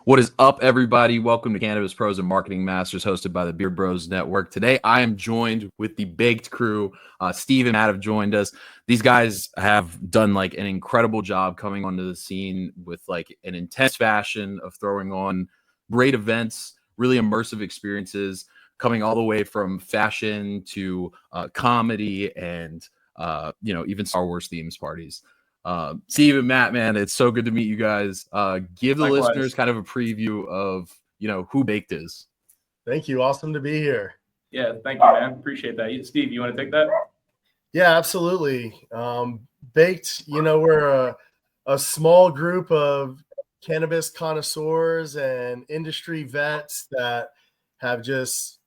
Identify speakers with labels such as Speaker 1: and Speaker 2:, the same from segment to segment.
Speaker 1: What is up, everybody? Welcome to Cannabis Pros and Marketing Masters, hosted by the Beard Bros Network. Today, I am joined with the Baked crew. Steve and Matt have joined us. These guys have done like an incredible job coming onto the scene with like an intense fashion of throwing on great events, really immersive experiences, coming all the way from fashion to comedy and even Star Wars themes parties. Steve and Matt, man, it's so good to meet you guys. Give the
Speaker 2: Likewise.
Speaker 1: listeners kind of a preview of, who Baked is.
Speaker 3: Thank you. Awesome to be here.
Speaker 2: Yeah, thank you, man. Appreciate that. Steve, you want to take that?
Speaker 3: Yeah, absolutely. Baked, we're a small group of cannabis connoisseurs and industry vets that have just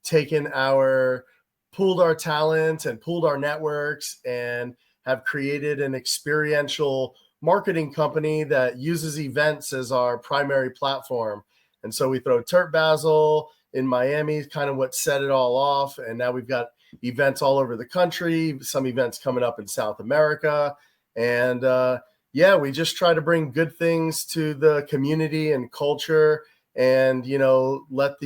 Speaker 3: pooled our talent and pooled our networks and have created an experiential marketing company that uses events as our primary platform. And so we throw Turp Basil in Miami, kind of what set it all off. And now we've got events all over the country, some events coming up in South America. And we just try to bring good things to the community and culture and, let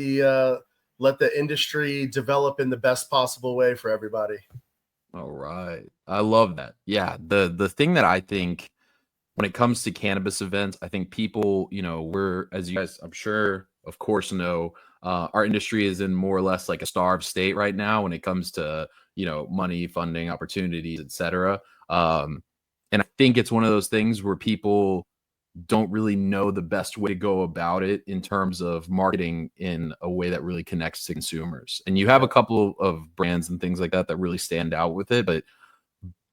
Speaker 3: the industry develop in the best possible way for everybody.
Speaker 1: All right. I love that. Yeah. The thing that I think when it comes to cannabis events, I think people, we're, as you guys, I'm sure, of course, know, our industry is in more or less like a starved state right now when it comes to, money, funding, opportunities, etc. And I think it's one of those things where people don't really know the best way to go about it in terms of marketing in a way that really connects to consumers. And you have a couple of brands and things like that that really stand out with it, but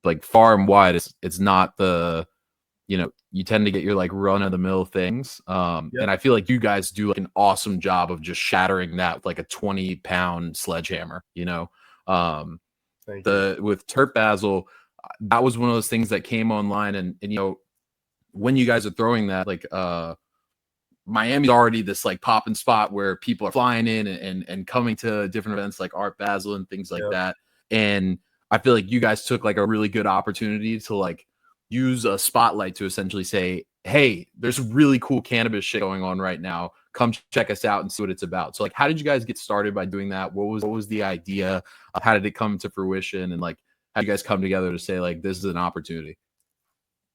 Speaker 1: like far and wide, it's not the, you tend to get your like run of the mill things. And I feel like you guys do like an awesome job of just shattering that with like a 20-pound sledgehammer, with Turp Basil, that was one of those things that came online and when you guys are throwing that, like Miami's already this like popping spot where people are flying in and coming to different events like Art Basel and things like that. And I feel like you guys took like a really good opportunity to like use a spotlight to essentially say, hey, there's really cool cannabis shit going on right now. Come check us out and see what it's about. So like, how did you guys get started by doing that? What was the idea? How did it come to fruition? And like, how did you guys come together to say like, this is an opportunity?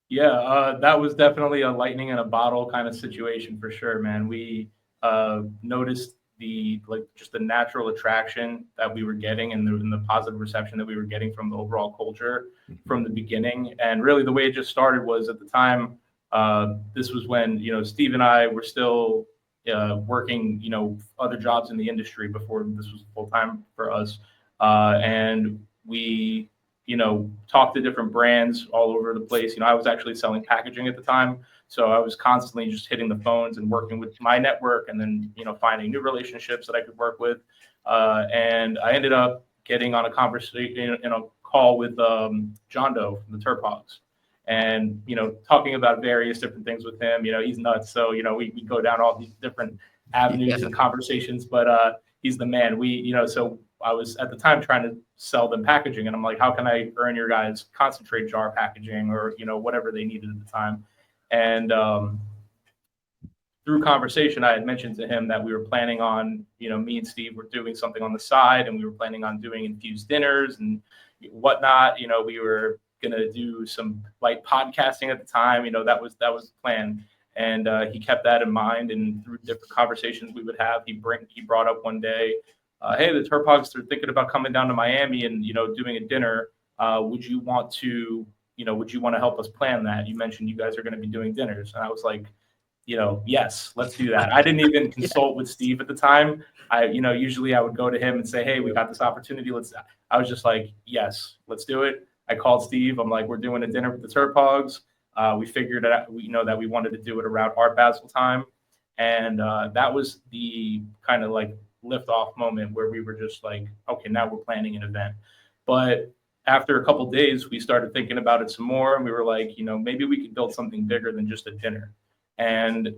Speaker 2: Yeah, that was definitely a lightning in a bottle kind of situation for sure, man. We noticed just the natural attraction that we were getting and the positive reception that we were getting from the overall culture from the beginning. And really the way it just started was at the time, this was when, Steve and I were still working, other jobs in the industry before this was full time for us. And we talked to different brands all over the place. I was actually selling packaging at the time. So I was constantly just hitting the phones and working with my network and then, finding new relationships that I could work with. And I ended up getting on a conversation in a call with John Doe from the Turp Hogs and, talking about various different things with him. He's nuts. So, we go down all these different avenues and conversations, but he's the man. So I was at the time trying to sell them packaging and I'm like, how can I earn your guys concentrate jar packaging or, whatever they needed at the time. And through conversation, I had mentioned to him that we were planning on, me and Steve were doing something on the side and we were planning on doing infused dinners and whatnot. We were going to do some light podcasting at the time. That was the plan. And he kept that in mind. And through different conversations we would have, he brought up one day, hey, the Turp Hogs are thinking about coming down to Miami and, doing a dinner. Would you want to help us plan that? You mentioned you guys are going to be doing dinners. And I was like, yes, let's do that. I didn't even consult with Steve at the time. Usually I would go to him and say, hey, we got this opportunity. I was just like, yes, let's do it. I called Steve. I'm like, we're doing a dinner with the Turp Hogs. We figured out, that we wanted to do it around Art Basel time. And that was the kind of like lift off moment where we were just like, okay, now we're planning an event. But after a couple of days, we started thinking about it some more. And we were like, maybe we could build something bigger than just a dinner. And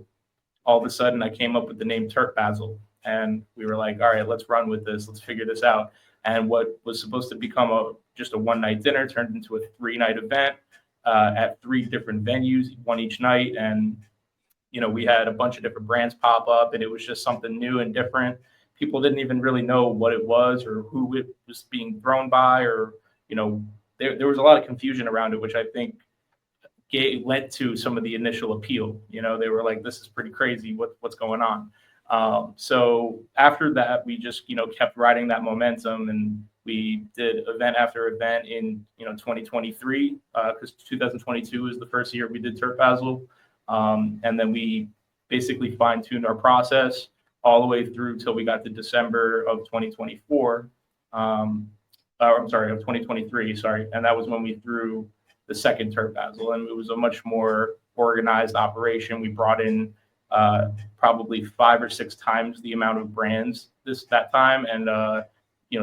Speaker 2: all of a sudden I came up with the name Turp Basil. And we were like, all right, let's run with this. Let's figure this out. And what was supposed to become just a one-night dinner turned into a 3-night event at 3 different venues, one each night. And we had a bunch of different brands pop up, and it was just something new and different. People didn't even really know what it was or who it was being thrown by, or, there was a lot of confusion around it, which I think led to some of the initial appeal. They were like, this is pretty crazy. What's going on? So after that, we just, kept riding that momentum, and we did event after event in, 2023, because 2022 was the first year we did Turp Basil. And then we basically fine-tuned our process all the way through till we got to December of 2024. I'm sorry, of 2023, sorry. And that was when we threw the second Turp Basil, and it was a much more organized operation. We brought in probably 5 or 6 times the amount of brands that time, and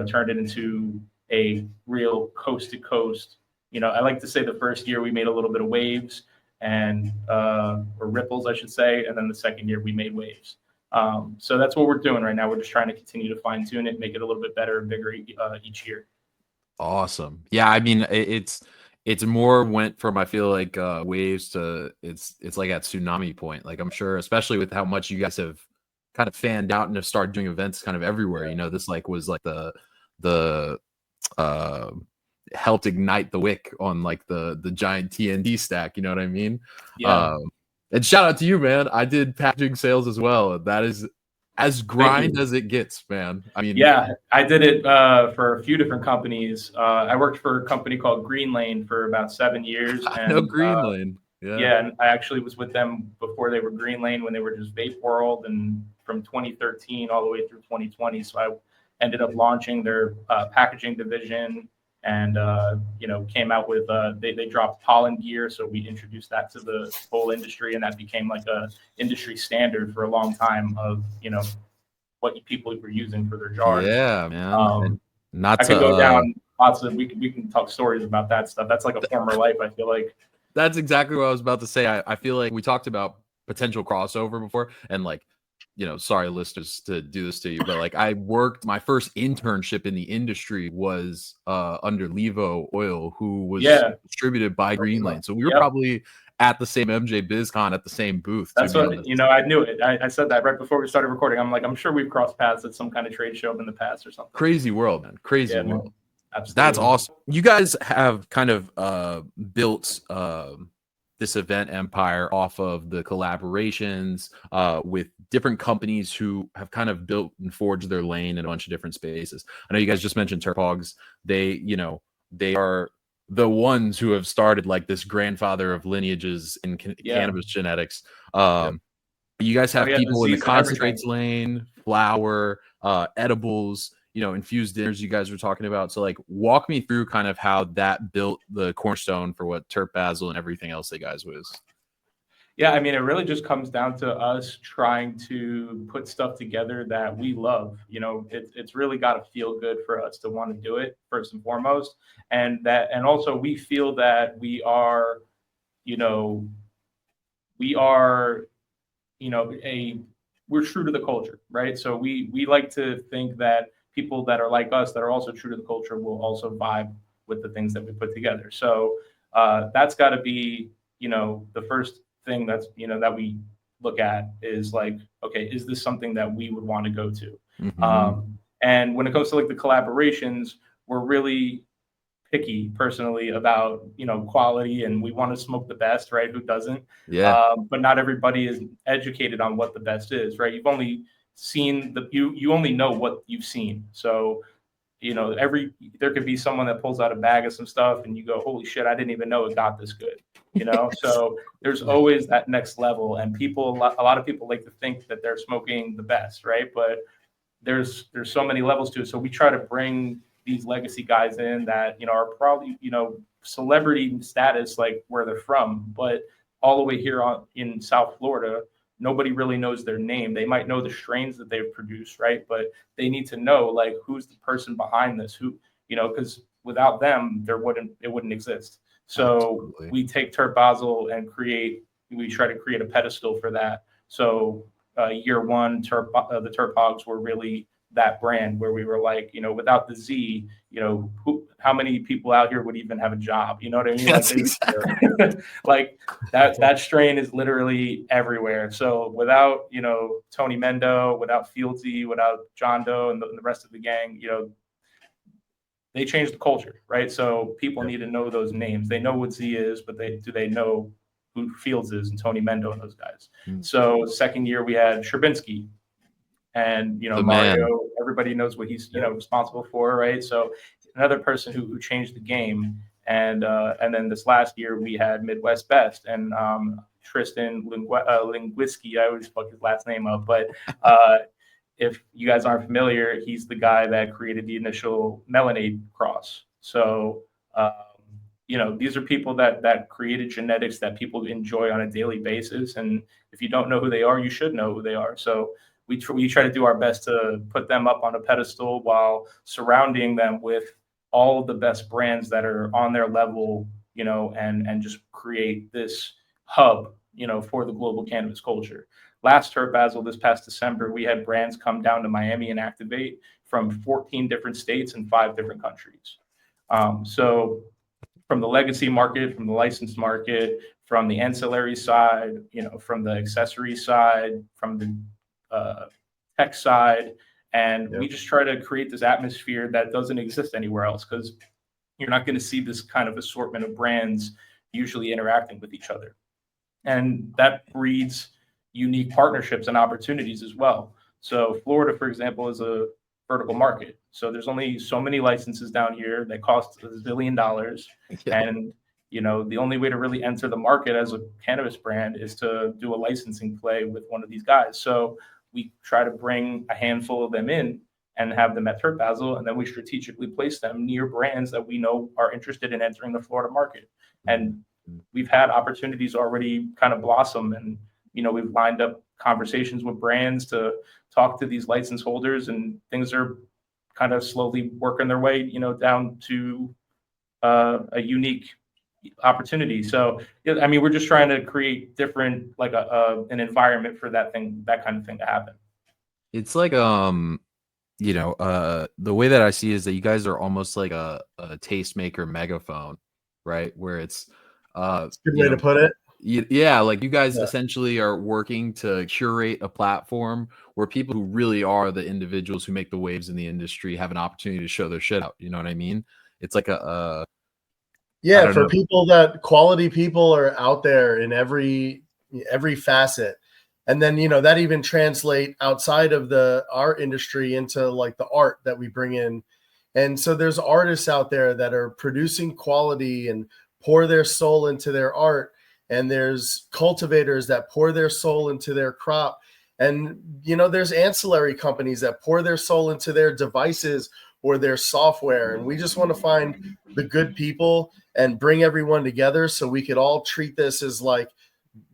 Speaker 2: turned it into a real coast to coast. I like to say the first year we made a little bit of waves and or ripples, I should say, and then the second year we made waves. So that's what we're doing right now. We're just trying to continue to fine tune it, make it a little bit better and bigger each year.
Speaker 1: Awesome. Yeah, I mean, it's more went from, I feel like, waves to it's like at tsunami point. Like, I'm sure, especially with how much you guys have kind of fanned out and have started doing events kind of everywhere. This was like the helped ignite the wick on like the giant TNT stack. You know what I mean?
Speaker 2: Yeah.
Speaker 1: And shout out to you, man. I did packaging sales as well. That is as grind as it gets, man. I mean,
Speaker 2: yeah, I did it for a few different companies. I worked for a company called Green Lane for about 7 years.
Speaker 1: I know Green Lane.
Speaker 2: Yeah, and I actually was with them before they were Green Lane, when they were just Vape World, and from 2013 all the way through 2020. So I ended up launching their packaging division, and came out with they dropped pollen gear, so we introduced that to the whole industry, and that became like a industry standard for a long time of what people were using for their jars.
Speaker 1: Yeah, man.
Speaker 2: I could go down lots of we can talk stories about that stuff. That's like a former life, I feel like.
Speaker 1: That's exactly what I was about to say. I feel like we talked about potential crossover before, and like, sorry listeners to do this to you, but like, I worked, my first internship in the industry was under Levo Oil, who was distributed by Green Lane. So we were probably at the same MJ BizCon at the same booth.
Speaker 2: That's what, I knew it. I said that right before we started recording. I'm like, I'm sure we've crossed paths at some kind of trade show in the past or something.
Speaker 1: Crazy world, man. Crazy world.
Speaker 2: Man. Absolutely.
Speaker 1: That's awesome. You guys have kind of built this event empire off of the collaborations with different companies who have kind of built and forged their lane in a bunch of different spaces. I know you guys just mentioned Turp Hogs. They are the ones who have started like this grandfather of lineages in cannabis genetics. You guys have people in the concentrates lane, flower, edibles, infused dinners you guys were talking about. So like, walk me through kind of how that built the cornerstone for what Turp Basil and everything else they guys was.
Speaker 2: Yeah, I mean, it really just comes down to us trying to put stuff together that we love. It's really got to feel good for us to want to do it first and foremost, and also we feel that we're true to the culture, right? So we like to think that people that are like us, that are also true to the culture, will also vibe with the things that we put together. So that's got to be, the first thing that's, that we look at is like, okay, is this something that we would want to go to? Mm-hmm. And when it comes to like the collaborations, we're really picky personally about, quality, and we want to smoke the best, right? Who doesn't?
Speaker 1: Yeah.
Speaker 2: But not everybody is educated on what the best is, right? You've only seen you only know what you've seen. So, there could be someone that pulls out a bag of some stuff and you go, holy shit, I didn't even know it got this good. So there's always that next level, and a lot of people like to think that they're smoking the best, right? But there's so many levels to it. So we try to bring these legacy guys in that, are probably, celebrity status, like where they're from, but all the way here in South Florida, nobody really knows their name. They might know the strains that they've produced, right? But they need to know like who's the person behind this, who, because without them, it wouldn't exist. So absolutely. We take Turp Basil and we try to create a pedestal for that. So year one, the Turp Hogs were really that brand, where we were like, you know, without the Z, you know, how many people out here would even have a job? You know what I mean?
Speaker 1: That's
Speaker 2: Like that strain is literally everywhere. So without, you know, Tony Mendo, without Fieldsy, without John Doe and the rest of the gang, you know, they changed the culture, right? So people need to know those names. They know what Z is, but do they know who Fields is and Tony Mendo and those guys? So second year we had Sherbinsky, and you know,
Speaker 1: The
Speaker 2: Mario.
Speaker 1: man.
Speaker 2: Everybody knows what he's, you know, responsible for, right? So another person who changed the game. And then this last year we had Midwest Best and Tristan Linguiski. I always fuck his last name up, but if you guys aren't familiar, he's the guy that created the initial Melonade cross. So, you know, these are people that created genetics that people enjoy on a daily basis. And if you don't know who they are, you should know who they are. So we try to do our best to put them up on a pedestal while surrounding them with all of the best brands that are on their level, you know, and just create this hub, you know, for the global cannabis culture. Last Herb Basil, this past December, we had brands come down to Miami and activate from 14 different states and 5 different countries. So from the legacy market, from the licensed market, from the ancillary side, you know, from the accessory side, from the tech side. And we just try to create this atmosphere that doesn't exist anywhere else, because you're not going to see this kind of assortment of brands usually interacting with each other. And that breeds unique partnerships and opportunities as well. So Florida, for example, is a vertical market. So there's only so many licenses down here that cost $1 billion. And, you know, the only way to really enter the market as a cannabis brand is to do a licensing play with one of these guys. So we try to bring a handful of them in and have them at Herb Basil, and then we strategically place them near brands that we know are interested in entering the Florida market. And we've had opportunities already kind of blossom, and you know, we've lined up conversations with brands to talk to these license holders, and things are kind of slowly working their way, you know, down to a unique opportunity. So, I mean, we're just trying to create different, like an environment for that kind of thing to happen.
Speaker 1: It's like, you know, the way that I see is that you guys are almost like a tastemaker megaphone, right? Where it's,
Speaker 3: That's a good way to put it.
Speaker 1: Yeah, like you guys essentially are working to curate a platform where people who really are the individuals who make the waves in the industry have an opportunity to show their shit out. You know what I mean? It's like
Speaker 3: yeah, for people that quality people are out there in every facet. And then, you know, that even translate outside of our industry into like the art that we bring in. And so there's artists out there that are producing quality and pour their soul into their art. And there's cultivators that pour their soul into their crop. And, you know, there's ancillary companies that pour their soul into their devices or their software. And we just want to find the good people and bring everyone together so we could all treat this as like,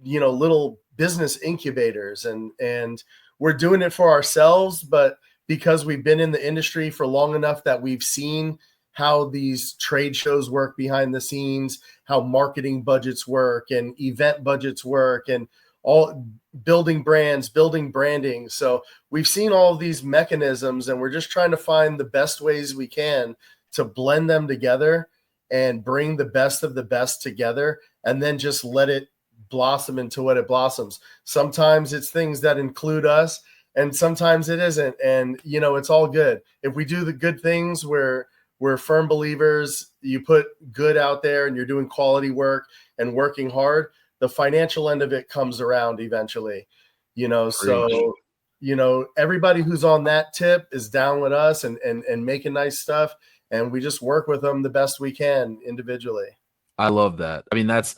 Speaker 3: you know, little business incubators. And we're doing it for ourselves, but because we've been in the industry for long enough that we've seen how these trade shows work behind the scenes, how marketing budgets work and event budgets work, and all building brands, building branding. So we've seen all of these mechanisms, and we're just trying to find the best ways we can to blend them together and bring the best of the best together, and then just let it blossom into what it blossoms. Sometimes it's things that include us, and sometimes it isn't. And, you know, it's all good. If we do the good things, we're firm believers. You put good out there and you're doing quality work and working hard, the financial end of it comes around eventually, you know. So, you know, everybody who's on that tip is down with us and making nice stuff. And we just work with them the best we can individually.
Speaker 1: I love that. I mean, that's,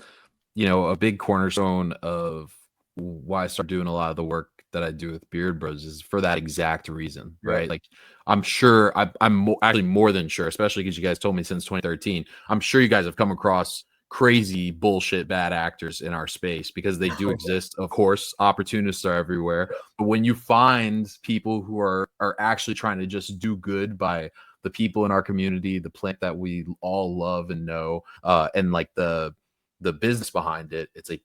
Speaker 1: you know, a big cornerstone of why I started doing a lot of the work that I do with Beard Bros is for that exact reason, right? Like, I'm sure I'm actually more than sure, especially because you guys told me since 2013, I'm sure you guys have come across crazy bullshit bad actors in our space, because they do exist. Of course, opportunists are everywhere, but when you find people who are actually trying to just do good by the people in our community, the plant that we all love and know, and like the business behind it, it's like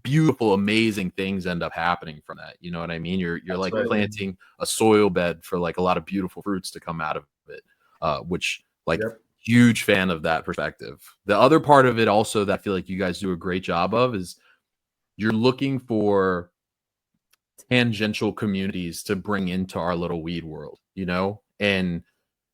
Speaker 1: beautiful, amazing things end up happening from that. You know what I mean? You're like
Speaker 3: Absolutely.
Speaker 1: planting a soil bed for like a lot of beautiful fruits to come out of it, which like
Speaker 3: Yep.
Speaker 1: huge fan of that perspective. The other part of it also that I feel like you guys do a great job of is you're looking for tangential communities to bring into our little weed world, you know? And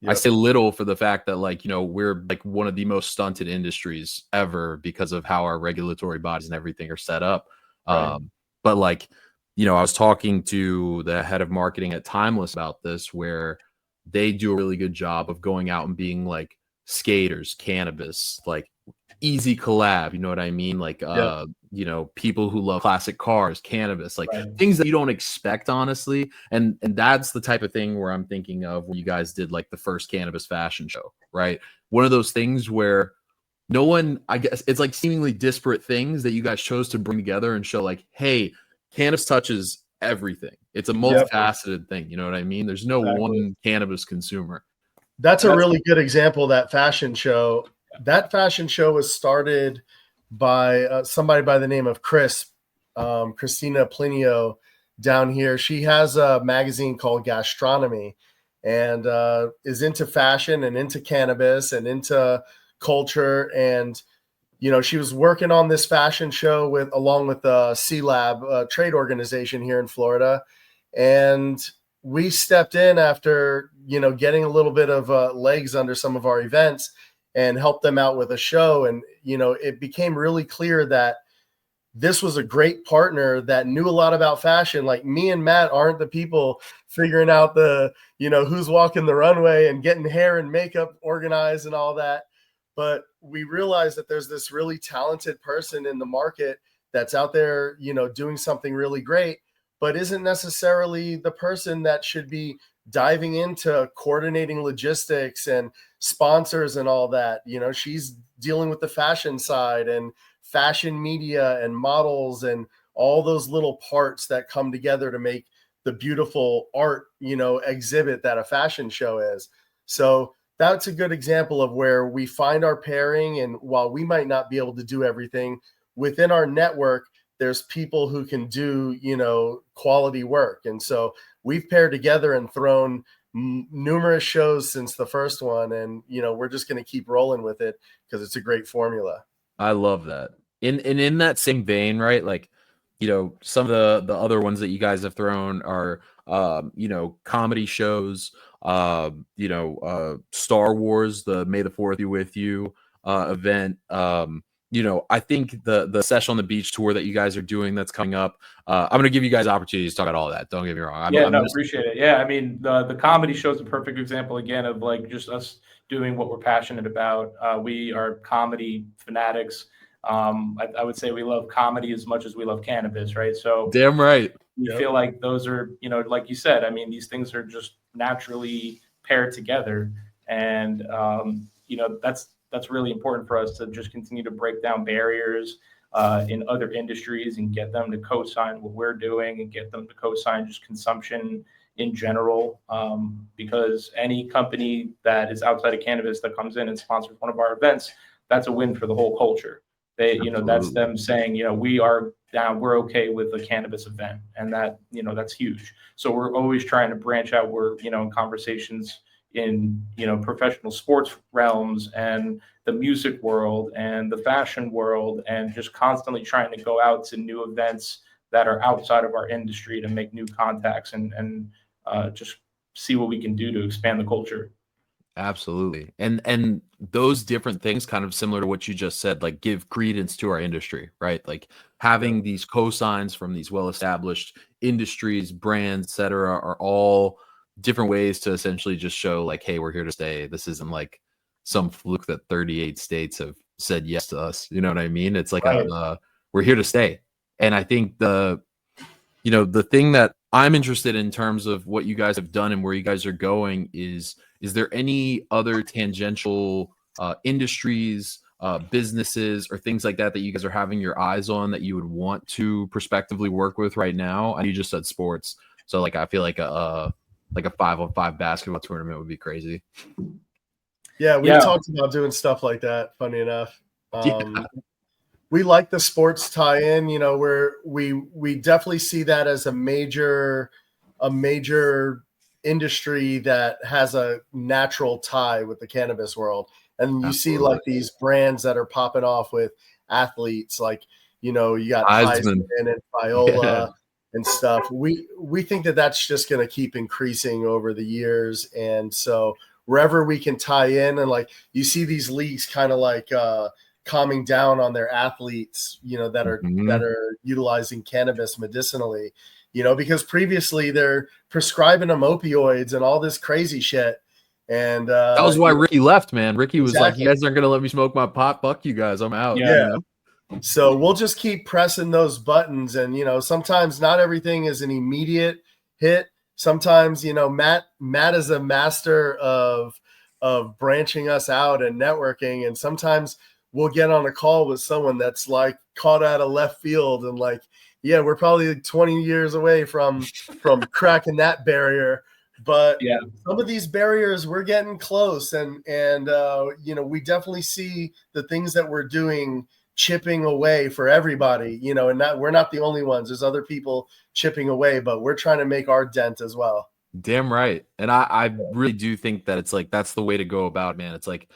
Speaker 1: I
Speaker 3: Yep.
Speaker 1: say little for the fact that, like, you know, we're like one of the most stunted industries ever because of how our regulatory bodies and everything are set up.
Speaker 3: Right.
Speaker 1: But like, you know, I was talking to the head of marketing at Timeless about this, where they do a really good job of going out and being like skaters, cannabis, like easy collab, you know what I mean? Like
Speaker 3: Yep.
Speaker 1: you know, people who love classic cars, cannabis, like
Speaker 2: Right.
Speaker 1: things that you don't expect, honestly. And that's the type of thing where I'm thinking of when you guys did like the first cannabis fashion show, right? One of those things where no one, I guess it's like seemingly disparate things that you guys chose to bring together and show like, hey, cannabis touches everything. It's a
Speaker 3: Yep.
Speaker 1: multifaceted thing, you know what I mean? There's no
Speaker 2: Exactly.
Speaker 1: one cannabis consumer.
Speaker 3: That's
Speaker 2: And
Speaker 3: a
Speaker 2: that's-
Speaker 3: really good example, that fashion show. That fashion show was started by somebody by the name of Christina Plinio down here. She has a magazine called Gastronomy and is into fashion and into cannabis and into culture. And, you know, she was working on this fashion show along with the C-Lab trade organization here in Florida. And we stepped in after, you know, getting a little bit of legs under some of our events and helped them out with a show. And, you know, it became really clear that this was a great partner that knew a lot about fashion. Like, me and Matt aren't the people figuring out you know, who's walking the runway and getting hair and makeup organized and all that. But we realized that there's this really talented person in the market that's out there, you know, doing something really great, but isn't necessarily the person that should be diving into coordinating logistics and sponsors and all that. You know, she's dealing with the fashion side and fashion media and models and all those little parts that come together to make the beautiful art, you know, exhibit that a fashion show is. So that's a good example of where we find our pairing. And while we might not be able to do everything within our network, there's people who can do, you know, quality work. And so we've paired together and thrown numerous shows since the first one. And, you know, we're just going to keep rolling with it because it's a great formula.
Speaker 1: I love that. In that same vein, right? Like, you know, some of the other ones that you guys have thrown are you know, comedy shows, you know, Star Wars, the May the 4th be with you event. You know, I think the Session on the Beach tour that you guys are doing that's coming up. I'm gonna give you guys opportunities to talk about all that. Don't get me wrong. I'm just,
Speaker 2: appreciate it. Yeah, I mean, the comedy show is a perfect example again of like just us doing what we're passionate about. We are comedy fanatics. I would say we love comedy as much as we love cannabis, right? So
Speaker 1: damn right.
Speaker 2: we
Speaker 3: Yep.
Speaker 2: feel like those are, you know, like you said, I mean, these things are just naturally paired together. And, you know, that's really important for us to just continue to break down barriers in other industries and get them to co-sign what we're doing and get them to co-sign just consumption in general. Because any company that is outside of cannabis that comes in and sponsors one of our events, that's a win for the whole culture. They, you know, that's
Speaker 1: Absolutely.
Speaker 2: them saying, you know, we are down, we're okay with a cannabis event. And that, you know, that's huge. So we're always trying to branch out. We're, you know, in conversations in, you know, professional sports realms and the music world and the fashion world, and just constantly trying to go out to new events that are outside of our industry to make new contacts and just see what we can do to expand the culture.
Speaker 1: Absolutely. And those different things, kind of similar to what you just said, like give credence to our industry, right? Like having these cosigns from these well-established industries, brands, et cetera, are all different ways to essentially just show like, hey, we're here to stay. This isn't like some fluke that 38 states have said yes to us. You know what I mean? It's like
Speaker 2: Right.
Speaker 1: we're here to stay. And I think you know, the thing that I'm interested in terms of what you guys have done and where you guys are going is there any other tangential industries, businesses, or things like that that you guys are having your eyes on that you would want to prospectively work with right now? And you just said sports, so like I feel like a 5-on-5 basketball tournament would be crazy.
Speaker 3: Yeah, we
Speaker 2: Yeah.
Speaker 3: talked about doing stuff like that, funny enough.
Speaker 1: Yeah.
Speaker 3: we like the sports tie-in, you know, where we definitely see that as a major industry that has a natural tie with the cannabis world. And you see like these brands that are popping off with athletes, like, you know, you got Heisman and Viola and stuff. We think that that's just going to keep increasing over the years. And so wherever we can tie in, and like you see these leagues kind of like calming down on their athletes, you know, that are utilizing cannabis medicinally, you know, because previously they're prescribing them opioids and all this crazy shit. And
Speaker 1: that was why Ricky left, man. Ricky was like, you guys aren't going to let me smoke my pot. Fuck you guys. I'm out.
Speaker 3: Yeah. You know? So we'll just keep pressing those buttons. And, you know, sometimes not everything is an immediate hit. Sometimes, you know, Matt is a master of branching us out and networking. And sometimes we'll get on a call with someone that's like caught out of left field and like, yeah, we're probably 20 years away from cracking that barrier. But some of these barriers, we're getting close. And you know, we definitely see the things that we're doing chipping away for everybody, you know, and we're not the only ones. There's other people chipping away, but we're trying to make our dent as well.
Speaker 1: Damn right. And I really do think that it's like, that's the way to go about it, man. It's like,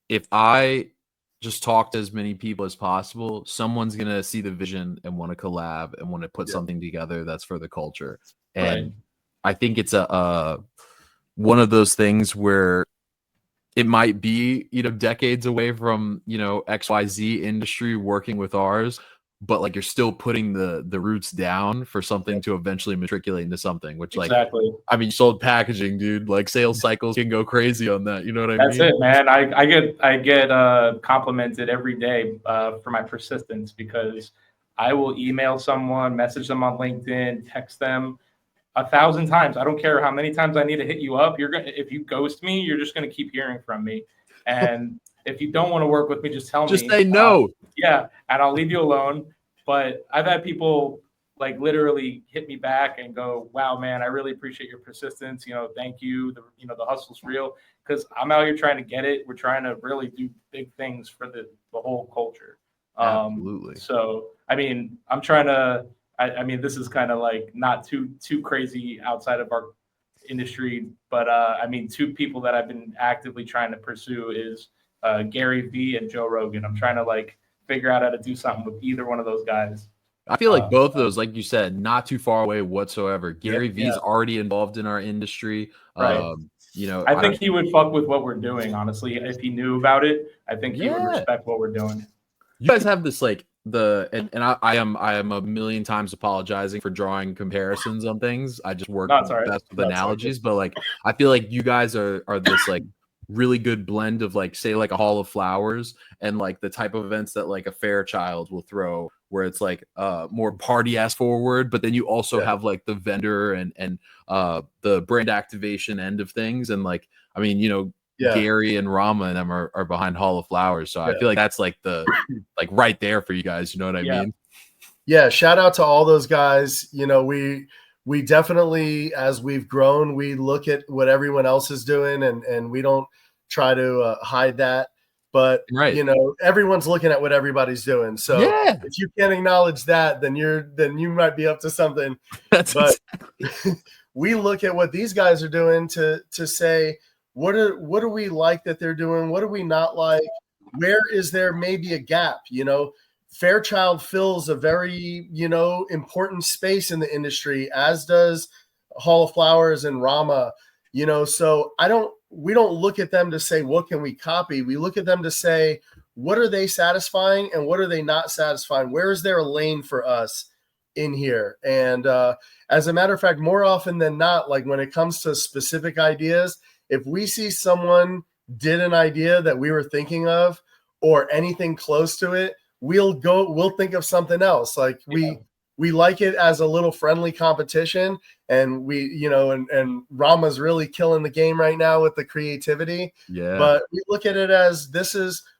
Speaker 1: if I just talk to as many people as possible, someone's going to see the vision and want to collab and want to put something together that's for the culture. And I think it's a one of those things where it might be, you know, decades away from, you know, XYZ industry working with ours, but like you're still putting the roots down for something to eventually matriculate into something, which like, I mean, sold packaging, dude, like sales cycles can go crazy on that. You know what I mean?
Speaker 2: That's it, man. I get complimented every day for my persistence, because I will email someone, message them on LinkedIn, text them 1,000 times. I don't care how many times I need to hit you up. If you ghost me, you're just gonna keep hearing from me. And if you don't want to work with me, just tell me.
Speaker 1: Just say no.
Speaker 2: And I'll leave you alone. But I've had people like literally hit me back and go, "Wow, man, I really appreciate your persistence. You know, thank you. The hustle's real." Because I'm out here trying to get it. We're trying to really do big things for the whole culture.
Speaker 1: Absolutely.
Speaker 2: So I mean, I'm trying to. I mean, this is kind of like not too crazy outside of our industry, but I mean, two people that I've been actively trying to pursue is Gary Vee and Joe Rogan. I'm trying to like figure out how to do something with either one of those guys.
Speaker 1: I feel like both of those, like you said, not too far away whatsoever. Gary Vee's already involved in our industry.
Speaker 2: Right.
Speaker 1: You know,
Speaker 2: I think he would fuck with what we're doing, honestly. If he knew about it, I think he would respect what we're doing.
Speaker 1: You guys have this like I am a million times apologizing for drawing comparisons on things. I just work best with analogies, but like I feel like you guys are this like really good blend of like, say, like a Hall of Flowers and like the type of events that like a Fairchild will throw, where it's like more party ass forward, but then you also have like the vendor and the brand activation end of things. And like, I mean, you know, Gary and Rama and them are behind Hall of Flowers. So I feel like that's like the like right there for you guys. You know what I mean?
Speaker 3: Yeah. Shout out to all those guys. You know, we definitely, as we've grown, we look at what everyone else is doing and we don't try to hide that. But, you know, everyone's looking at what everybody's doing. So if you can't acknowledge that, then you might be up to something. But we look at what these guys are doing to say, what do we like that they're doing? What do we not like? Where is there maybe a gap? You know, Fairchild fills a very, you know, important space in the industry, as does Hall of Flowers and Rama, you know. So we don't look at them to say, what can we copy? We look at them to say, what are they satisfying and what are they not satisfying? Where is there a lane for us in here? And as a matter of fact, more often than not, like when it comes to specific ideas, if we see someone did an idea that we were thinking of or anything close to it, we'll think of something else. Like we like it as a little friendly competition, and we, you know, and Rama's really killing the game right now with the creativity. Yeah. But we look at it as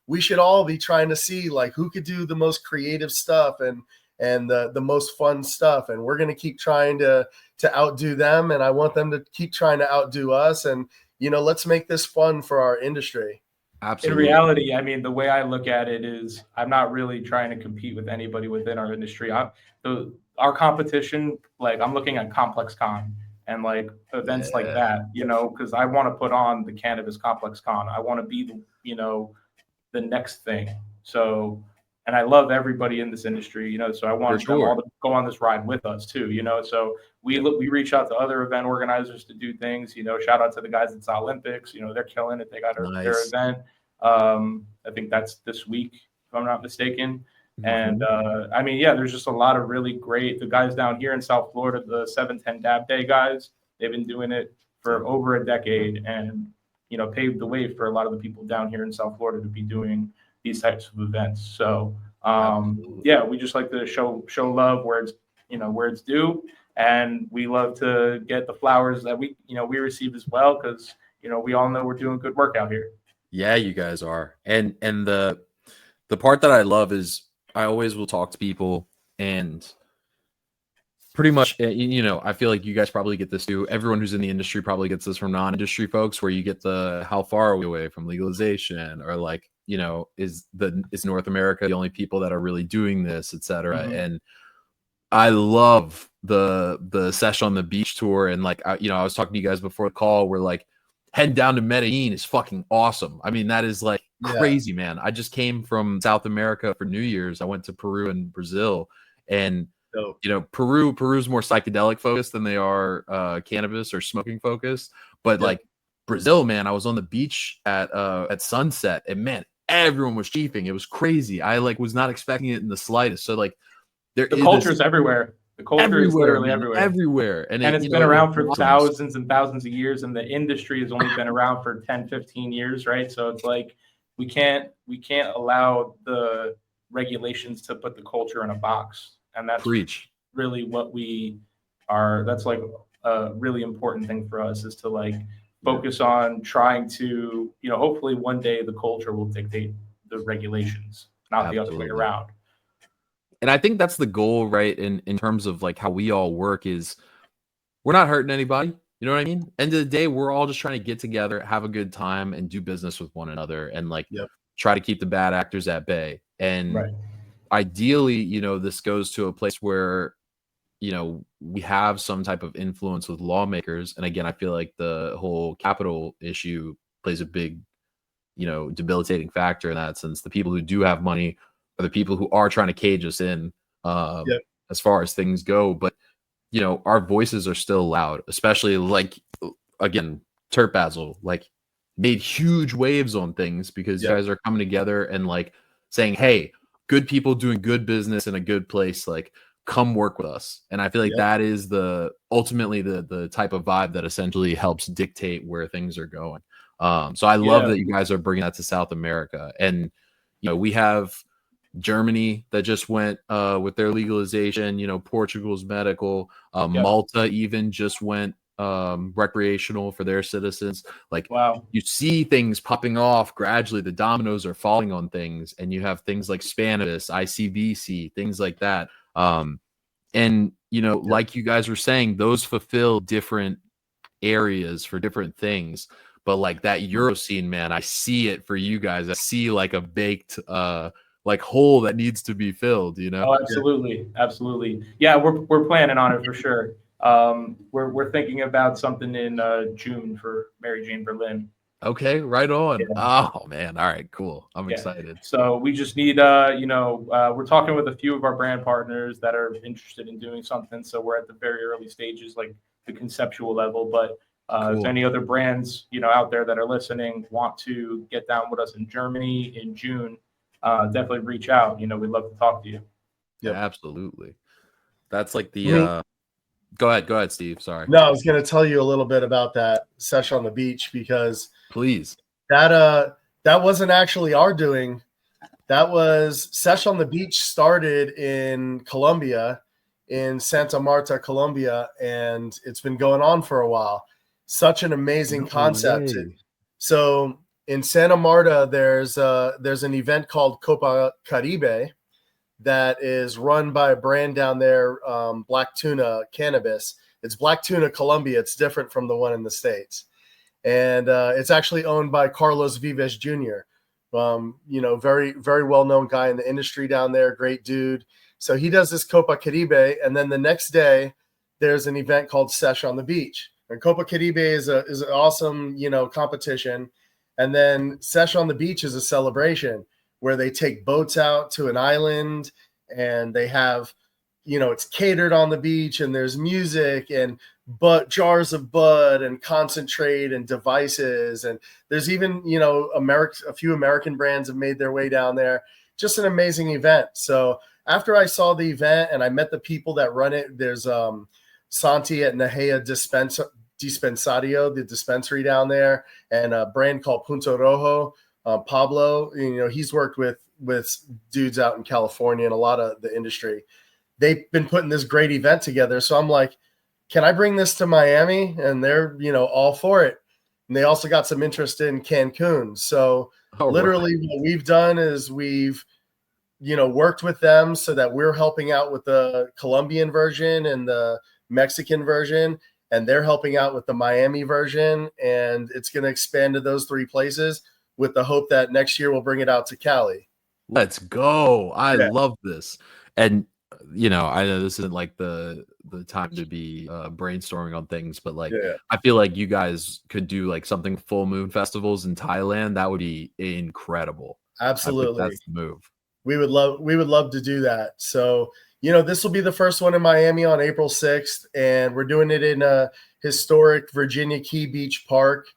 Speaker 3: we should all be trying to see like who could do the most creative stuff and the most fun stuff. And we're going to keep trying to outdo them. And I want them to keep trying to outdo us. And, you know, let's make this fun for our industry.
Speaker 1: Absolutely.
Speaker 2: In reality, I mean, the way I look at it is I'm not really trying to compete with anybody within our industry. Our competition, like I'm looking at Complex Con and like events like that, because I want to put on the Cannabis Complex Con. I want to be the next thing. So, and I love everybody in this industry, so I want them all to go on this ride with us too, So we reach out to other event organizers to do things, shout out to the guys at Olympics, they're killing it. They got their event. I think that's this week, if I'm not mistaken. And I mean, yeah, there's just a lot of really great, the guys down here in South Florida, the 710 Dab Day guys, they've been doing it for over a decade and, paved the way for a lot of the people down here in South Florida to be doing these types of events. So, yeah, we just like to show love where it's due. And we love to get the flowers that we receive as well. Cause we all know we're doing good work out here.
Speaker 1: Yeah, you guys are. And the part that I love is I always will talk to people and pretty much, I feel like you guys probably get this too. Everyone who's in the industry probably gets this from non-industry folks, where you get the how far are we away from legalization, or like, is North America the only people that are really doing this, etc. And I love the Sesh on the Beach tour, and like I was talking to you guys before the call, where like heading down to Medellin is fucking awesome. I mean, that is like crazy, man. I just came from South America for New Year's. I went to Peru and Brazil, and Peru's more psychedelic focused than they are cannabis or smoking focused. But like Brazil, man, I was on the beach at sunset, and man, everyone was chiefing. It was crazy. I like was not expecting it in the slightest. So like
Speaker 2: the culture's everywhere. The culture is literally
Speaker 1: everywhere.
Speaker 2: And it's been around for thousands and thousands of years, and the industry has only been around for 10, 15 years, right? So it's like we can't allow the regulations to put the culture in a box. And that's really what we are. That's like a really important thing for us, is to like focus on trying to, hopefully one day the culture will dictate the regulations, not the other way around.
Speaker 1: And I think that's the goal, right? In terms of like how we all work, is we're not hurting anybody. You know what I mean? End of the day, we're all just trying to get together, have a good time, and do business with one another, and like try to keep the bad actors at bay. And ideally, this goes to a place where, we have some type of influence with lawmakers. And again, I feel like the whole capital issue plays a big, debilitating factor in that sense. The people who do have money are the people who are trying to cage us in as far as things go. But, our voices are still loud, especially like, again, Turp Basil, like made huge waves on things because you guys are coming together and like saying, hey, good people doing good business in a good place, like come work with us. And I feel like that is ultimately the type of vibe that essentially helps dictate where things are going. So I love that you guys are bringing that to South America. And, we have Germany that just went with their legalization, Portugal's medical, Malta even just went recreational for their citizens. Like, you see things popping off gradually. The dominoes are falling on things, and you have things like Spannabis, ICBC, things like that. And like you guys were saying, those fulfill different areas for different things. But like that Euro scene, man, I see it for you guys. I see like a baked like hole that needs to be filled,
Speaker 2: Oh, absolutely. Yeah, we're planning on it for sure. We're thinking about something in June for Mary Jane Berlin.
Speaker 1: Okay, right on. Oh man, all right, cool. I'm excited.
Speaker 2: So we just need we're talking with a few of our brand partners that are interested in doing something. So we're at the very early stages, like the conceptual level. But if any other brands out there that are listening want to get down with us in Germany in June, definitely reach out. We'd love to talk to you.
Speaker 1: Yeah, absolutely. That's like the go ahead, Steve. Sorry.
Speaker 3: No, I was going to tell you a little bit about that Sesh on the Beach, because
Speaker 1: please,
Speaker 3: that wasn't actually our doing. That was Sesh on the Beach started in Colombia, in Santa Marta, Colombia, and it's been going on for a while. Such an amazing concept. So in Santa Marta, there's an event called Copa Caribe that is run by a brand down there, Black Tuna Cannabis. It's Black Tuna Colombia. It's different from the one in the States. And it's actually owned by Carlos Vives Jr. Very, very well-known guy in the industry down there, great dude. So he does this Copa Caribe, and then the next day there's an event called Sesh on the Beach. And Copa Caribe is an awesome, competition. And then Sesh on the Beach is a celebration where they take boats out to an island and they have, it's catered on the beach and there's music and jars of bud and concentrate and devices. And there's even, a few American brands have made their way down there. Just an amazing event. So after I saw the event and I met the people that run it, there's Santi at Nahea Dispensario, the dispensary down there, and a brand called Punto Rojo. Pablo, he's worked with dudes out in California and a lot of the industry. They've been putting this great event together. So I'm like, can I bring this to Miami? And they're, all for it. And they also got some interest in Cancun. So literally what we've done is we've, worked with them so that we're helping out with the Colombian version and the Mexican version, and they're helping out with the Miami version. And it's going to expand to those 3 places with the hope that next year we'll bring it out to Cali.
Speaker 1: Let's go. I love this. And, I know this isn't like the time to be brainstorming on things, but I feel like you guys could do like something full moon festivals in Thailand. That would be incredible.
Speaker 3: Absolutely.
Speaker 1: That's the move.
Speaker 3: We would love to do that. So, this will be the first one in Miami on April 6th, and we're doing it in a historic Virginia Key Beach Park,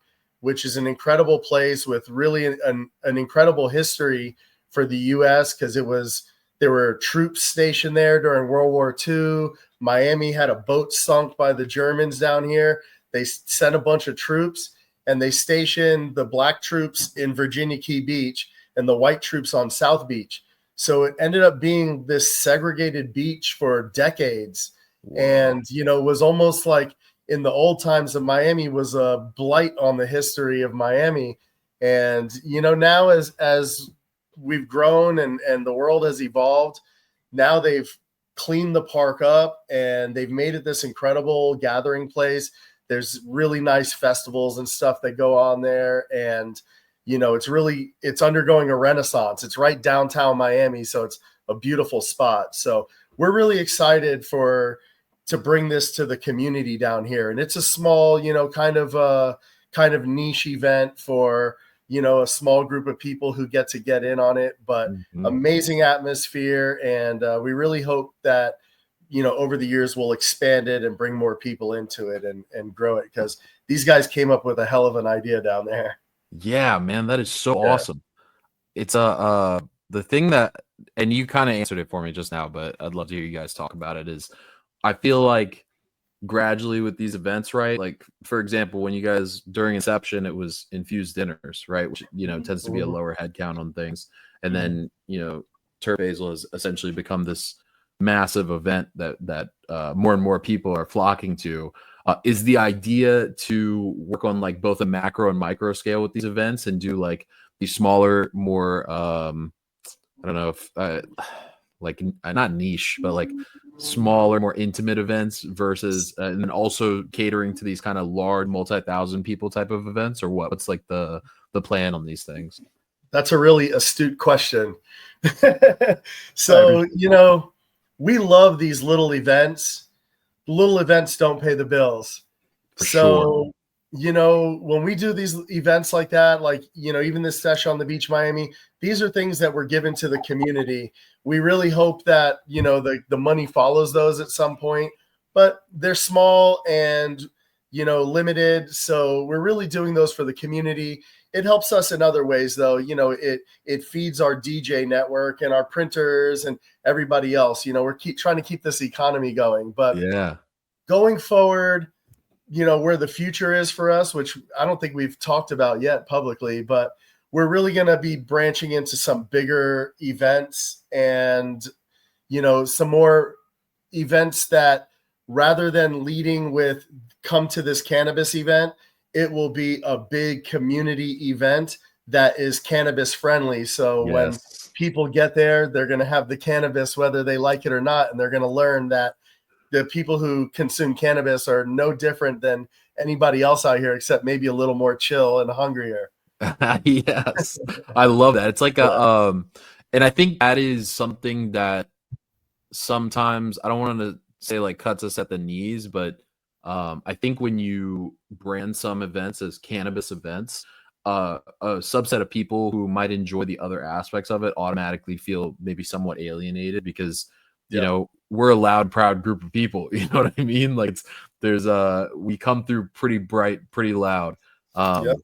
Speaker 3: which is an incredible place with really an incredible history for the U.S. because there were troops stationed there during World War II. Miami had a boat sunk by the Germans down here. They sent a bunch of troops, and they stationed the black troops in Virginia Key Beach and the white troops on South Beach. So it ended up being this segregated beach for decades. Wow. And, it was almost like in the old times of Miami was a blight on the history of Miami. And, now as we've grown and the world has evolved, now they've cleaned the park up and they've made it this incredible gathering place. There's really nice festivals and stuff that go on there. And, it's undergoing a renaissance. It's right downtown Miami. So it's a beautiful spot. So we're really excited to bring this to the community down here. And it's a small, kind of niche event for, a small group of people who get in on it, but amazing atmosphere. And we really hope that, over the years we'll expand it and bring more people into it and grow it, because these guys came up with a hell of an idea down there.
Speaker 1: Yeah, man, that is so awesome. It's the thing that, and you kind of answered it for me just now, but I'd love to hear you guys talk about it, is I feel like gradually with these events, right? Like, for example, when you guys, during inception, it was infused dinners, right? Which, tends to be a lower head count on things. And then, Turf Basil has essentially become this massive event that more and more people are flocking to. Is the idea to work on like both a macro and micro scale with these events and do like these smaller, more, I don't know if like not niche, but like smaller, more intimate events versus, and then also catering to these kind of large multi-thousand people type of events, or what? What's like the plan on these things?
Speaker 3: That's a really astute question. So, we love these little events. Little events don't pay the bills.
Speaker 1: For
Speaker 3: so, sure. When we do these events like that, like, even this Sesh on the Beach, Miami, these are things that were given to the community. We really hope that, the money follows those at some point, but they're small and, limited. So we're really doing those for the community. It helps us in other ways, though. It feeds our DJ network and our printers and everybody else. We're trying to keep this economy going. But going forward, where the future is for us, which I don't think we've talked about yet publicly, but we're really going to be branching into some bigger events and, some more events that, rather than leading with come to this cannabis event, it will be a big community event that is cannabis friendly. So when people get there, they're going to have the cannabis, whether they like it or not. And they're going to learn that the people who consume cannabis are no different than anybody else out here, except maybe a little more chill and hungrier.
Speaker 1: Yes, I love that. It's like a and I think that is something that sometimes I don't want to say like cuts us at the knees, but I think when you brand some events as cannabis events, a subset of people who might enjoy the other aspects of it automatically feel maybe somewhat alienated because you
Speaker 3: Yep.
Speaker 1: know we're a loud, proud group of people. You know what I mean? Like there's we come through pretty bright, pretty loud.
Speaker 3: Yep.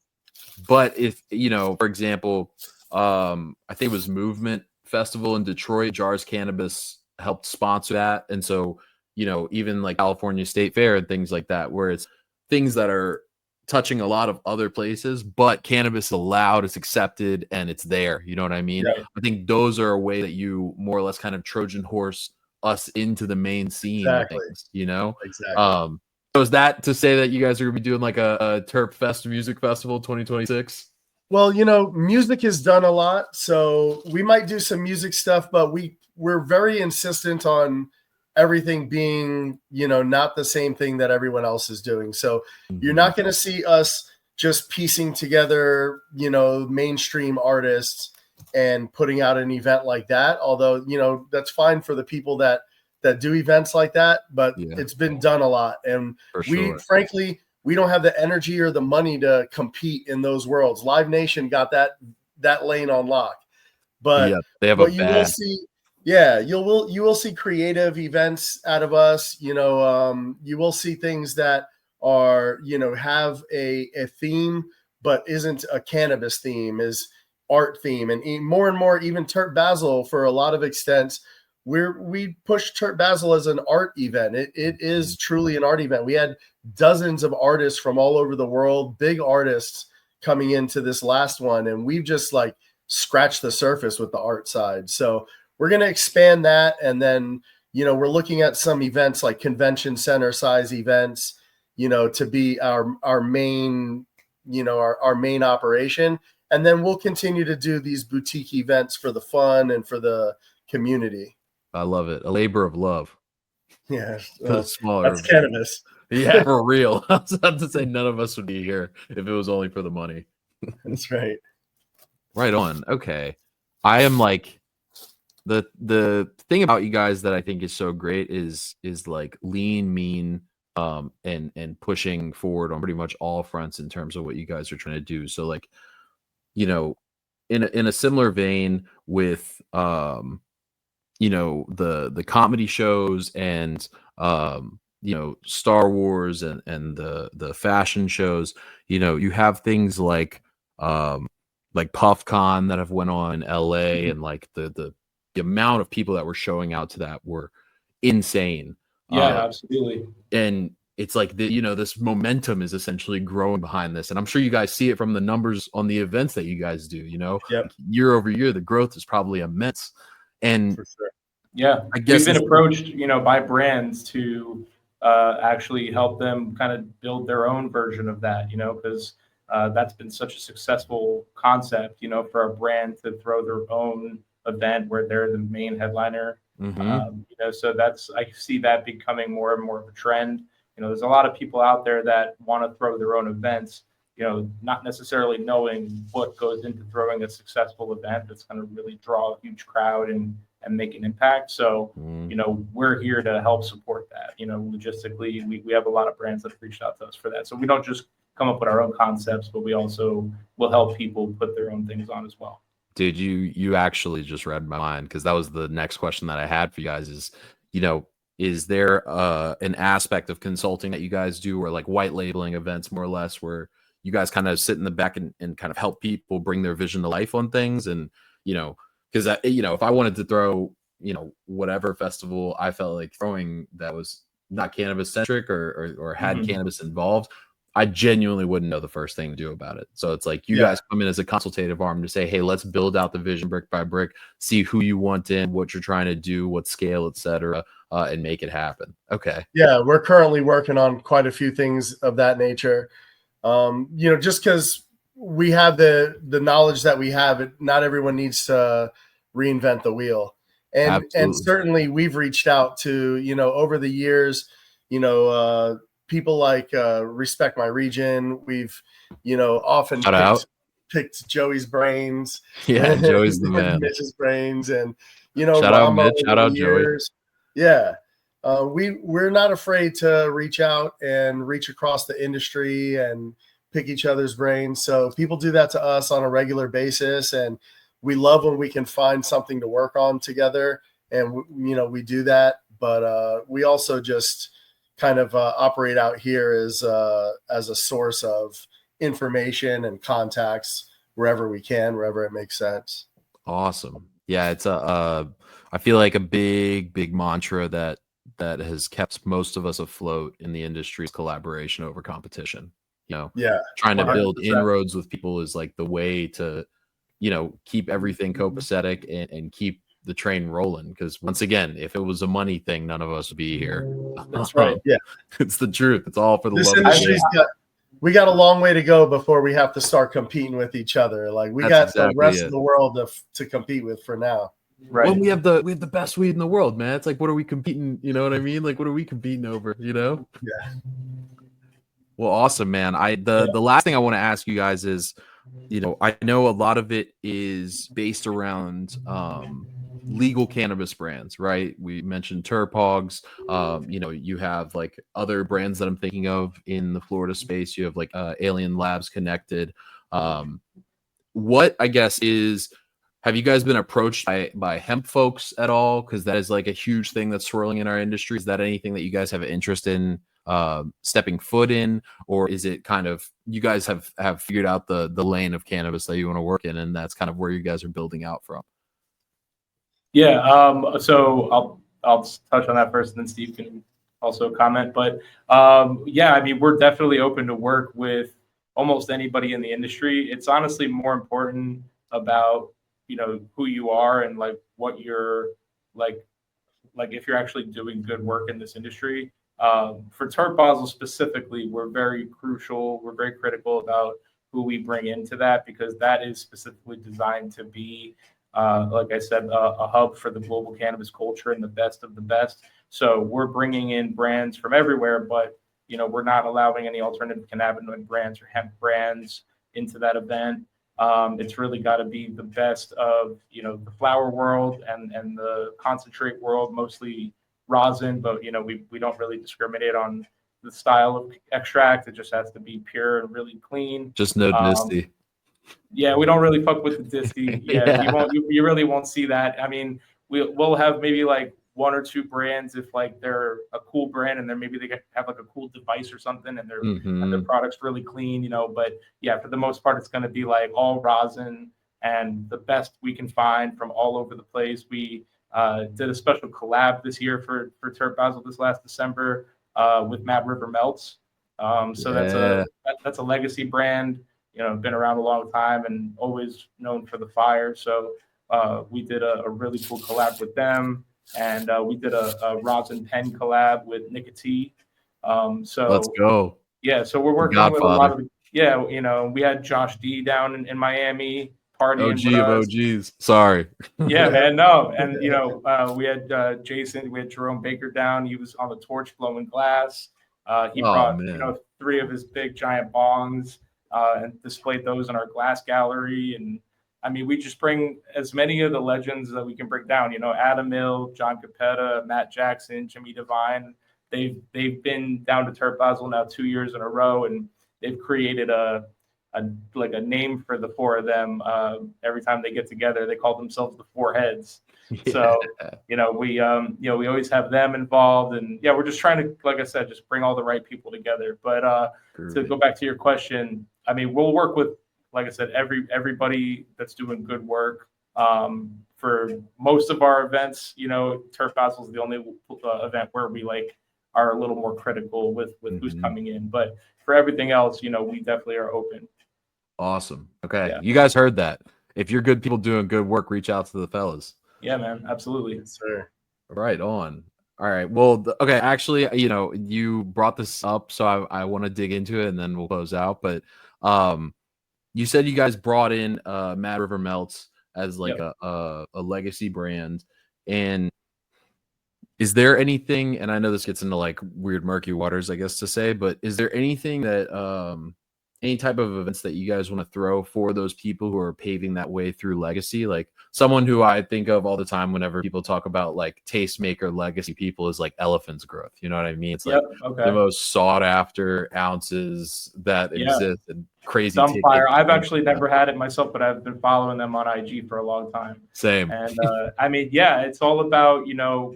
Speaker 1: But if you know, for example, I think it was Movement Festival in Detroit, Jars Cannabis helped sponsor that, and so you know, even like California State Fair and things like that, where it's things that are touching a lot of other places, but cannabis is allowed, it's accepted, and it's there. You know what I mean?
Speaker 2: Right.
Speaker 1: I think those are a way that you more or less kind of Trojan horse us into the main scene of
Speaker 3: Exactly.
Speaker 1: things. You know,
Speaker 3: Exactly.
Speaker 1: so is that to say that you guys are gonna be doing like a Terp Fest Music Festival 2026?
Speaker 3: Well, music is done a lot, so we might do some music stuff, but we're very insistent on everything being, not the same thing that everyone else is doing. So you're not going to see us just piecing together, mainstream artists and putting out an event like that. Although, that's fine for the people that do events like that, but it's been done a lot. And
Speaker 1: For sure.
Speaker 3: frankly, we don't have the energy or the money to compete in those worlds. Live Nation got that lane on lock, but
Speaker 1: they have
Speaker 3: what
Speaker 1: a
Speaker 3: you will
Speaker 1: bad.
Speaker 3: see, you will see creative events out of us. You will see things that are have a theme, but isn't a cannabis theme, is art theme, and more even Turk Basil for a lot of extents. We push Turk Basil as an art event. It is truly an art event. We had dozens of artists from all over the world, big artists coming into this last one, and we've just like scratched the surface with the art side. So we're going to expand that, and then we're looking at some events like convention center size events, to be our main our main operation, and then we'll continue to do these boutique events for the fun and for the community.
Speaker 1: I love it. A labor of love.
Speaker 3: Yeah,
Speaker 1: For the smaller.
Speaker 3: that's cannabis.
Speaker 1: Yeah, for real. I was about to say none of us would be here if it was only for the money.
Speaker 3: That's right.
Speaker 1: Right on. Okay. I am like the thing about you guys that I think is so great is like lean, mean, and pushing forward on pretty much all fronts in terms of what you guys are trying to do. So like, in a similar vein with the comedy shows and Star Wars and the fashion shows, you have things like PuffCon that have went on in LA, and like the amount of people that were showing out to that were insane.
Speaker 2: Yeah, absolutely.
Speaker 1: And it's like this momentum is essentially growing behind this, and I'm sure you guys see it from the numbers on the events that you guys do.
Speaker 3: Yep.
Speaker 1: Year over year, the growth is probably immense. And
Speaker 3: For sure.
Speaker 2: Yeah,
Speaker 1: I guess
Speaker 2: we've been approached, by brands to actually help them kind of build their own version of that, because that's been such a successful concept, for a brand to throw their own event where they're the main headliner. So I see that becoming more and more of a trend. There's a lot of people out there that want to throw their own events, not necessarily knowing what goes into throwing a successful event that's going to really draw a huge crowd and make an impact. So, we're here to help support that. Logistically, we have a lot of brands that have reached out to us for that. So we don't just come up with our own concepts, but we also will help people put their own things on as well.
Speaker 1: Dude, you actually just read my mind, because that was the next question that I had for you guys is there an aspect of consulting that you guys do, or like white labeling events more or less, where you guys kind of sit in the back and kind of help people bring their vision to life on things? And, because if I wanted to throw, whatever festival I felt like throwing that was not cannabis centric or had cannabis involved, I genuinely wouldn't know the first thing to do about it. So it's like you guys come in as a consultative arm to say, hey, let's build out the vision brick by brick, see who you want in, what you're trying to do, what scale, etc., and make it happen. Okay.
Speaker 3: Yeah, we're currently working on quite a few things of that nature. Just because we have the knowledge that we have, not everyone needs to reinvent the wheel. And certainly we've reached out to, over the years, people like Respect My Region. We've, often
Speaker 1: Shout out.
Speaker 3: picked Joey's brains.
Speaker 1: Yeah, Joey's the man.
Speaker 3: Mitch's brains, and you know,
Speaker 1: Shout out
Speaker 3: Ramo
Speaker 1: Mitch,
Speaker 3: over
Speaker 1: shout
Speaker 3: the
Speaker 1: out Joey.
Speaker 3: years. Yeah. We're not afraid to reach out and reach across the industry and pick each other's brains. So people do that to us on a regular basis, and we love when we can find something to work on together. And you know, we do that, but we also just kind of operate out here as a source of information and contacts wherever we can, wherever it makes sense.
Speaker 1: Awesome. Yeah, it's I feel like a big mantra that has kept most of us afloat in the industry is collaboration over competition. You know,
Speaker 3: Yeah,
Speaker 1: trying to
Speaker 3: 100%.
Speaker 1: build inroads with people is like the way to, you know, keep everything copacetic and keep the train rolling. Because once again, if it was a money thing, none of us would be here.
Speaker 2: That's right.
Speaker 3: Yeah,
Speaker 1: It's the truth. It's all for the
Speaker 3: this
Speaker 1: love of the
Speaker 3: industry's
Speaker 1: game.
Speaker 3: we got a long way to go before we have to start competing with each other. Like we
Speaker 1: That's
Speaker 3: got the
Speaker 1: exactly
Speaker 3: rest
Speaker 1: it.
Speaker 3: of the world to compete with for now.
Speaker 2: Right.
Speaker 1: Well, we have the best weed in the world, man. It's like, what are we competing? You know what I mean? Like, what are we competing over? You know?
Speaker 3: Yeah.
Speaker 1: Well, awesome, man. The last thing I want to ask you guys is, you know, I know a lot of it is based around legal cannabis brands, right? We mentioned Terpogs. You know, you have like other brands that I'm thinking of in the Florida space. You have like Alien Labs Connected. What I guess is, have you guys been approached by hemp folks at all? Because that is like a huge thing that's swirling in our industry. Is that anything that you guys have an interest in stepping foot in, or is it kind of you guys have figured out the lane of cannabis that you want to work in, and that's kind of where you guys are building out from?
Speaker 2: Yeah. So I'll touch on that first, and then Steve can also comment. But yeah, I mean, we're definitely open to work with almost anybody in the industry. It's honestly more important about, you know, who you are and like what you're like if you're actually doing good work in this industry. For Turp Basel specifically, we're very crucial. We're very critical about who we bring into that, because that is specifically designed to be, like I said, a hub for the global cannabis culture and the best of the best. So we're bringing in brands from everywhere, but you know, we're not allowing any alternative cannabinoid brands or hemp brands into that event. It's really got to be the best of, you know, the flower world and the concentrate world, mostly rosin, but you know, we don't really discriminate on the style of extract. It just has to be pure and really clean.
Speaker 1: Just no disty.
Speaker 2: Yeah, we don't really fuck with the disty. Yeah,
Speaker 1: Yeah.
Speaker 2: you really won't see that. I mean, we'll have maybe like one or two brands if like they're a cool brand and then maybe they have like a cool device or something and their product's really clean, you know. But yeah, for the most part, it's going to be like all rosin and the best we can find from all over the place. We did a special collab this year for Turp Basel this last December with Mad River Melts. So that's a legacy brand, you know, been around a long time and always known for the fire. So we did a really cool collab with them. And we did a rosin pen collab with Nicotine. So
Speaker 1: Let's go.
Speaker 2: Yeah, so we're working with a lot of, yeah, you know, we had Josh D down in Miami partying
Speaker 1: OG
Speaker 2: with
Speaker 1: of
Speaker 2: us.
Speaker 1: OGs. Sorry.
Speaker 2: Yeah, man, no. And, you know, we had Jason, we had Jerome Baker down. He was on the torch blowing glass. He brought, you know, 3 of his big giant bongs and displayed those in our glass gallery. And I mean, we just bring as many of the legends that we can bring down, you know, Adam Mill, John Capetta, Matt Jackson, Jimmy Devine. They've been down to Turp Basel now 2 years in a row, and they've created a name for the 4 of them. Every time they get together, they call themselves the 4 Heads. Yeah. So, you know, we always have them involved, and yeah, we're just trying to, like I said, just bring all the right people together. But to go back to your question, I mean, we'll work with, like I said, everybody that's doing good work. For most of our events, you know, Turp Basel is the only event where we are a little more critical with who's coming in. But for everything else, you know, we definitely are open.
Speaker 1: Awesome. Okay.
Speaker 2: Yeah.
Speaker 1: You guys heard that. If you're good people doing good work, reach out to the fellas.
Speaker 2: Yeah, man. Absolutely.
Speaker 3: Yes, sir.
Speaker 1: Right on. All right. Well, okay. Actually, you know, you brought this up, so I want to dig into it and then we'll close out. But you said you guys brought in Mad River Melts as like a legacy brand. And is there anything, and I know this gets into like weird murky waters, I guess to say, but is there anything that any type of events that you guys want to throw for those people who are paving that way through legacy? Like someone who I think of all the time whenever people talk about like tastemaker legacy people is like Elephant's Growth. You know what I mean? It's like the
Speaker 2: Okay.
Speaker 1: most sought after ounces that
Speaker 2: Yeah.
Speaker 1: exist and crazy
Speaker 2: Dumbfire.
Speaker 1: tickets.
Speaker 2: I've actually never had it myself, but I've been following them on IG for a long time.
Speaker 1: Same.
Speaker 2: And I mean, yeah, it's all about, you know,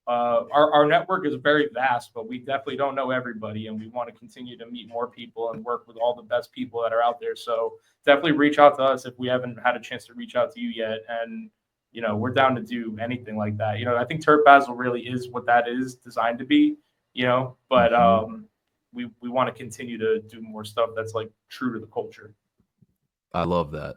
Speaker 2: our network is very vast, but we definitely don't know everybody, and we want to continue to meet more people and work with all the best people that are out there. So definitely reach out to us if we haven't had a chance to reach out to you yet. And, you know, we're down to do anything like that. You know, I think Turp Basil really is what that is designed to be, you know, but we want to continue to do more stuff that's like true to the culture.
Speaker 1: I love that.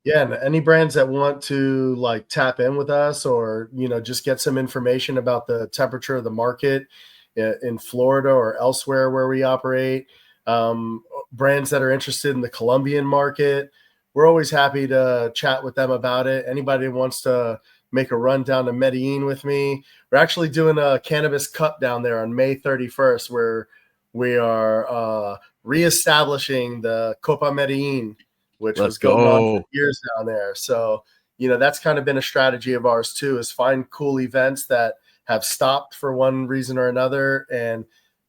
Speaker 3: Yeah, and any brands that want to like tap in with us, or you know, just get some information about the temperature of the market in Florida or elsewhere where we operate, brands that are interested in the Colombian market, we're always happy to chat with them about it. Anybody who wants to make a run down to Medellin with me, we're actually doing a cannabis cup down there on May 31st, where we are reestablishing the Copa Medellin, which was going on for years down there. So, you know, that's kind of been a strategy of ours too, is find cool events that have stopped for one reason or another and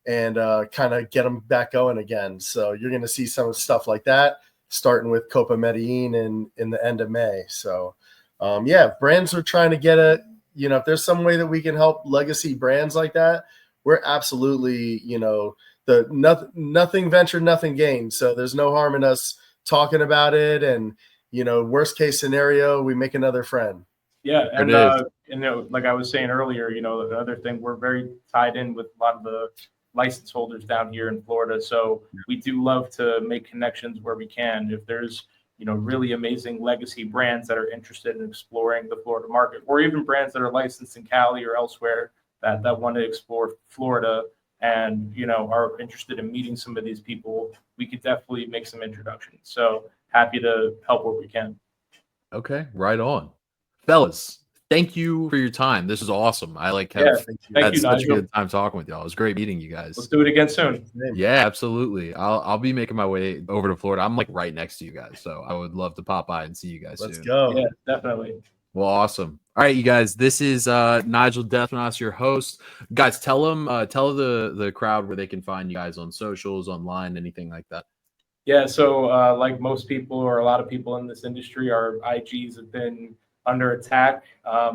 Speaker 3: kind of get them back going again. So you're going to see some stuff like that, starting with Copa Medellin in the end of May. So, yeah, if brands are trying to get it, you know, if there's some way that we can help legacy brands like that, we're absolutely, you know, nothing ventured, nothing gained. So there's no harm in us talking about it, and you know, worst case scenario, we make another friend.
Speaker 2: Yeah, and you know, like I was saying earlier, you know, the other thing, we're very tied in with a lot of the license holders down here in Florida, so we do love to make connections where we can. If there's, you know, really amazing legacy brands that are interested in exploring the Florida market, or even brands that are licensed in Cali or elsewhere that want to explore Florida and, you know, are interested in meeting some of these people, we could definitely make some introductions. So happy to help where we can.
Speaker 1: Okay, right on. Fellas, thank you for your time. This is awesome. I like
Speaker 2: thank you,
Speaker 1: such
Speaker 2: Nigel.
Speaker 1: a good time talking with y'all. It was great meeting you guys.
Speaker 2: Let's do it again soon.
Speaker 1: Yeah, absolutely. I'll be making my way over to Florida. I'm like right next to you guys, so I would love to pop by and see you guys soon.
Speaker 3: Let's go.
Speaker 2: Yeah, definitely.
Speaker 1: Well, awesome. All right, you guys. This is Nigel Despinasse, your host. Guys, tell the crowd where they can find you guys on socials, online, anything like that.
Speaker 2: Yeah, so like most people, or a lot of people in this industry, our IGs have been under attack.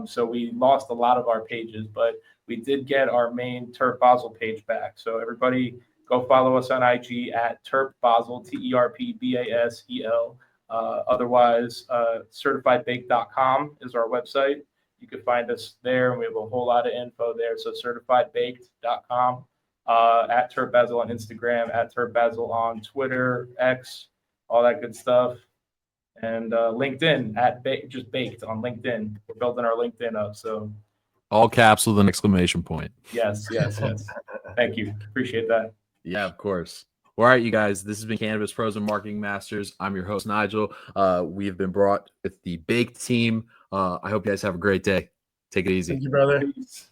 Speaker 2: So we lost a lot of our pages, but we did get our main Turp Basil page back. So everybody go follow us on IG at Turp Basil, TERPBASEL. Otherwise, certifiedbaked.com is our website. You can find us there, and we have a whole lot of info there. So certifiedbaked.com, at Turp Basil on Instagram, at Turp Basil on Twitter, X, all that good stuff. And LinkedIn at just baked on LinkedIn. We're building our LinkedIn up. So
Speaker 1: all caps with an exclamation point.
Speaker 2: Yes. Thank you. Appreciate that.
Speaker 1: Yeah, of course. All right, you guys, this has been Cannabis Pros and Marketing Masters. I'm your host, Nigel. We've been brought with the Baked team. I hope you guys have a great day. Take it easy.
Speaker 3: Thank you, brother.
Speaker 2: Peace.